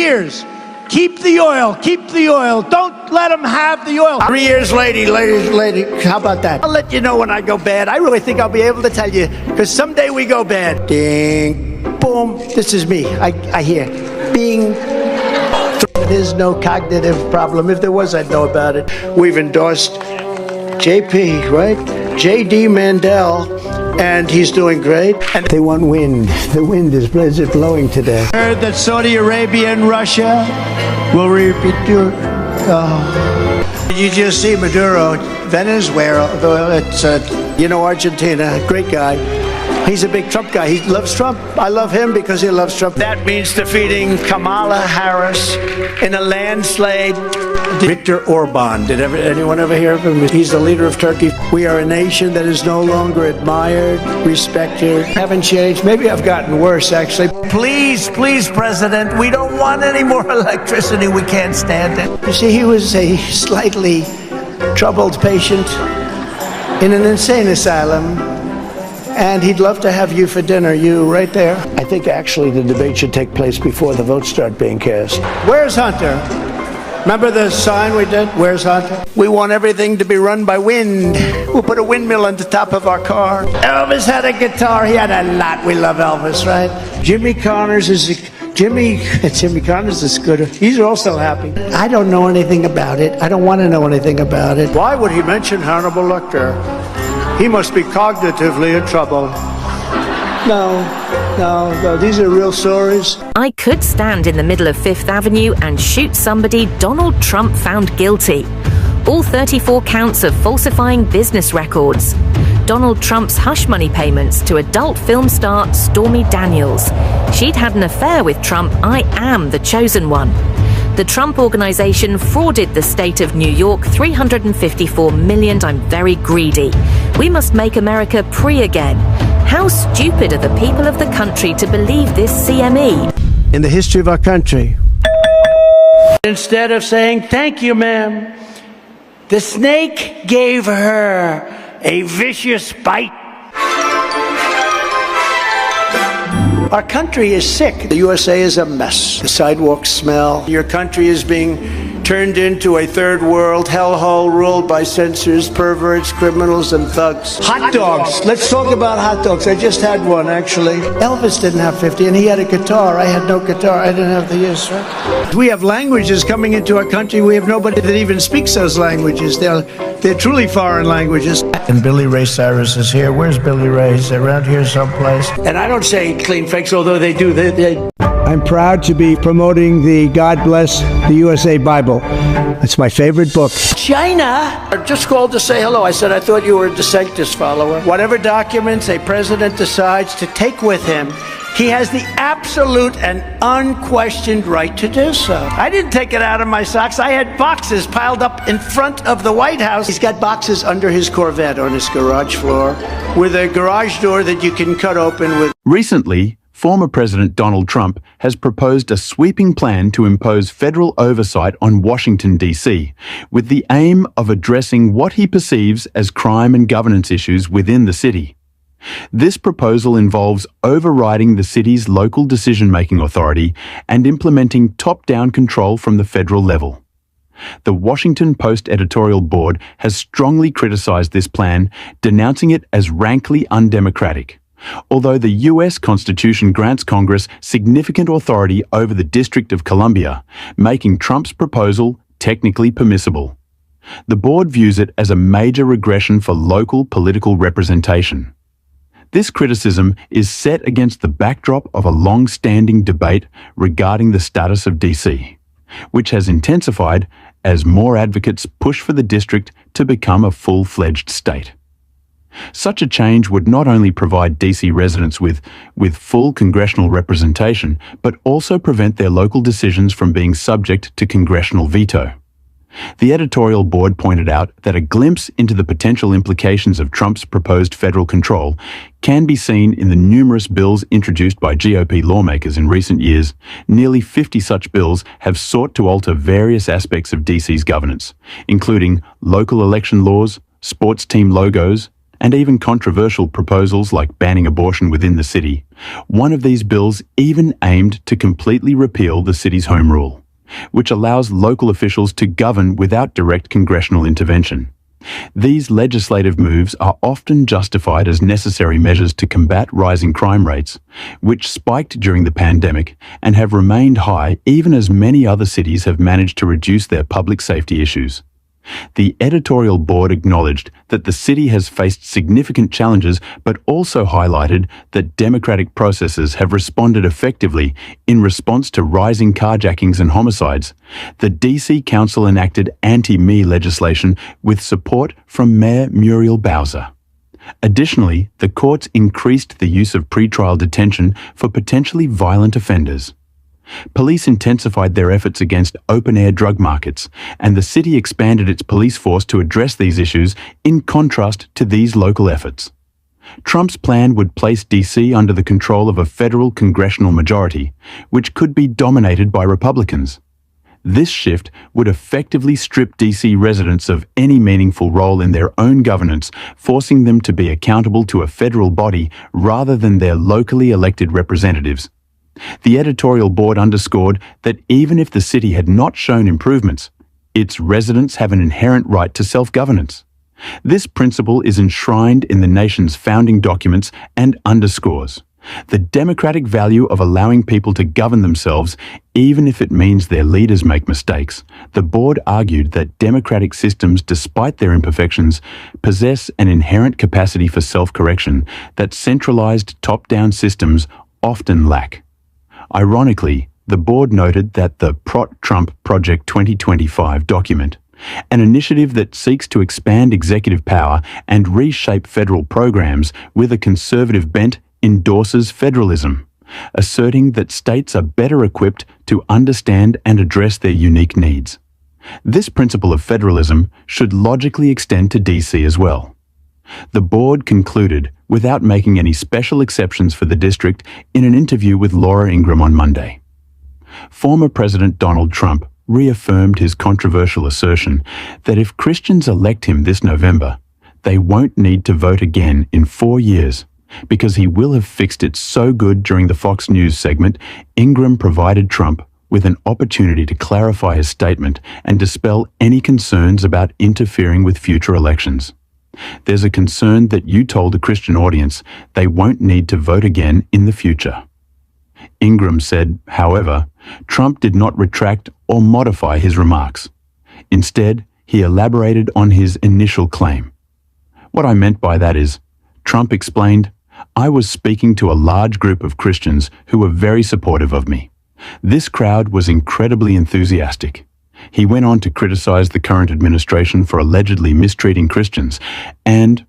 years. Keep the oil. Keep the oil. Don't let them have the oil. 3 years later, how about that? I'll let you know when I go bad. I really think I'll be able to tell you, because someday we go bad. Ding, boom. This is me. I hear. Bing. There's no cognitive problem. If there was, I'd know about it. We've endorsed JP, right? JD Mandel, and he's doing great. And they want wind. The wind is blowing today. Heard that Saudi Arabia and Russia will repeat your... You just see Maduro, Venezuela, it's, Argentina, great guy. He's a big Trump guy. He loves Trump. I love him because he loves Trump. That means defeating Kamala Harris in a landslide. Viktor Orban. Did anyone ever hear of him? He's the leader of Turkey. We are a nation that is no longer admired, respected. Haven't changed. Maybe I've gotten worse, actually. Please, President, we don't want any more electricity. We can't stand it. You see, he was a slightly troubled patient in an insane asylum. And he'd love to have you for dinner, you right there. I think actually the debate should take place before the votes start being cast. Where's Hunter? Remember the sign we did? Where's Hunter? We want everything to be run by wind. We'll put a windmill on the top of our car. Elvis had a guitar. He had a lot. We love Elvis, right? Jimmy Connors is good. He's also happy. I don't know anything about it. I don't want to know anything about it. Why would he mention Hannibal Lecter? He must be cognitively in trouble. No, these are real stories. I could stand in the middle of Fifth Avenue and shoot somebody Donald Trump found guilty. All 34 counts of falsifying business records. Donald Trump's hush money payments to adult film star Stormy Daniels. She'd had an affair with Trump. I am the chosen one. The Trump Organization frauded the state of New York $354 million. I'm very greedy. We must make America free again. How stupid are the people of the country to believe this CME? In the history of our country, instead of saying, thank you, ma'am, the snake gave her a vicious bite. Our country is sick. The USA is a mess. The sidewalks smell. Your country is being turned into a third world hellhole ruled by censors, perverts, criminals, and thugs. Hot dogs. Let's talk about hot dogs. I just had one, actually. Elvis didn't have 50, and he had a guitar. I had no guitar. I didn't have the use, right? We have languages coming into our country. We have nobody that even speaks those languages. They're truly foreign languages. And Billy Ray Cyrus is here. Where's Billy Ray? He's around here someplace. And I don't say clean fakes, although they do. I'm proud to be promoting the God Bless the USA Bible. It's my favorite book. China I just called to say hello. I said, I thought you were a DeSantis follower. Whatever documents a president decides to take with him, he has the absolute and unquestioned right to do so. I didn't take it out of my socks. I had boxes piled up in front of the White House. He's got boxes under his Corvette on his garage floor with a garage door that you can cut open with. Recently, former President Donald Trump has proposed a sweeping plan to impose federal oversight on Washington, D.C., with the aim of addressing what he perceives as crime and governance issues within the city. This proposal involves overriding the city's local decision-making authority and implementing top-down control from the federal level. The Washington Post editorial board has strongly criticized this plan, denouncing it as rankly undemocratic. Although the U.S. Constitution grants Congress significant authority over the District of Columbia, making Trump's proposal technically permissible. The board views it as a major regression for local political representation. This criticism is set against the backdrop of a long-standing debate regarding the status of D.C., which has intensified as more advocates push for the district to become a full-fledged state. Such a change would not only provide D.C. residents with full congressional representation, but also prevent their local decisions from being subject to congressional veto. The editorial board pointed out that a glimpse into the potential implications of Trump's proposed federal control can be seen in the numerous bills introduced by GOP lawmakers in recent years. Nearly 50 such bills have sought to alter various aspects of D.C.'s governance, including local election laws, sports team logos, and even controversial proposals like banning abortion within the city. One of these bills even aimed to completely repeal the city's home rule, which allows local officials to govern without direct congressional intervention. These legislative moves are often justified as necessary measures to combat rising crime rates, which spiked during the pandemic and have remained high even as many other cities have managed to reduce their public safety issues. The editorial board acknowledged that the city has faced significant challenges, but also highlighted that democratic processes have responded effectively in response to rising carjackings and homicides. The DC Council enacted anti-Me legislation with support from Mayor Muriel Bowser. Additionally, the courts increased the use of pretrial detention for potentially violent offenders. Police intensified their efforts against open-air drug markets, and the city expanded its police force to address these issues in contrast to these local efforts. Trump's plan would place DC under the control of a federal congressional majority, which could be dominated by Republicans. This shift would effectively strip DC residents of any meaningful role in their own governance, forcing them to be accountable to a federal body rather than their locally elected representatives. The editorial board underscored that even if the city had not shown improvements, its residents have an inherent right to self-governance. This principle is enshrined in the nation's founding documents and underscores the democratic value of allowing people to govern themselves, even if it means their leaders make mistakes. The board argued that democratic systems, despite their imperfections, possess an inherent capacity for self-correction that centralized top-down systems often lack. Ironically, the board noted that the Trump Project 2025 document, an initiative that seeks to expand executive power and reshape federal programs with a conservative bent, endorses federalism, asserting that states are better equipped to understand and address their unique needs. This principle of federalism should logically extend to DC as well. The board concluded without making any special exceptions for the district in an interview with Laura Ingraham on Monday. Former President Donald Trump reaffirmed his controversial assertion that if Christians elect him this November, they won't need to vote again in 4 years because he will have fixed it so good. During the Fox News segment, Ingraham provided Trump with an opportunity to clarify his statement and dispel any concerns about interfering with future elections. There's a concern that you told a Christian audience they won't need to vote again in the future. Ingraham said, however, Trump did not retract or modify his remarks. Instead, he elaborated on his initial claim. What I meant by that is, Trump explained, I was speaking to a large group of Christians who were very supportive of me. This crowd was incredibly enthusiastic. He went on to criticize the current administration for allegedly mistreating Christians, and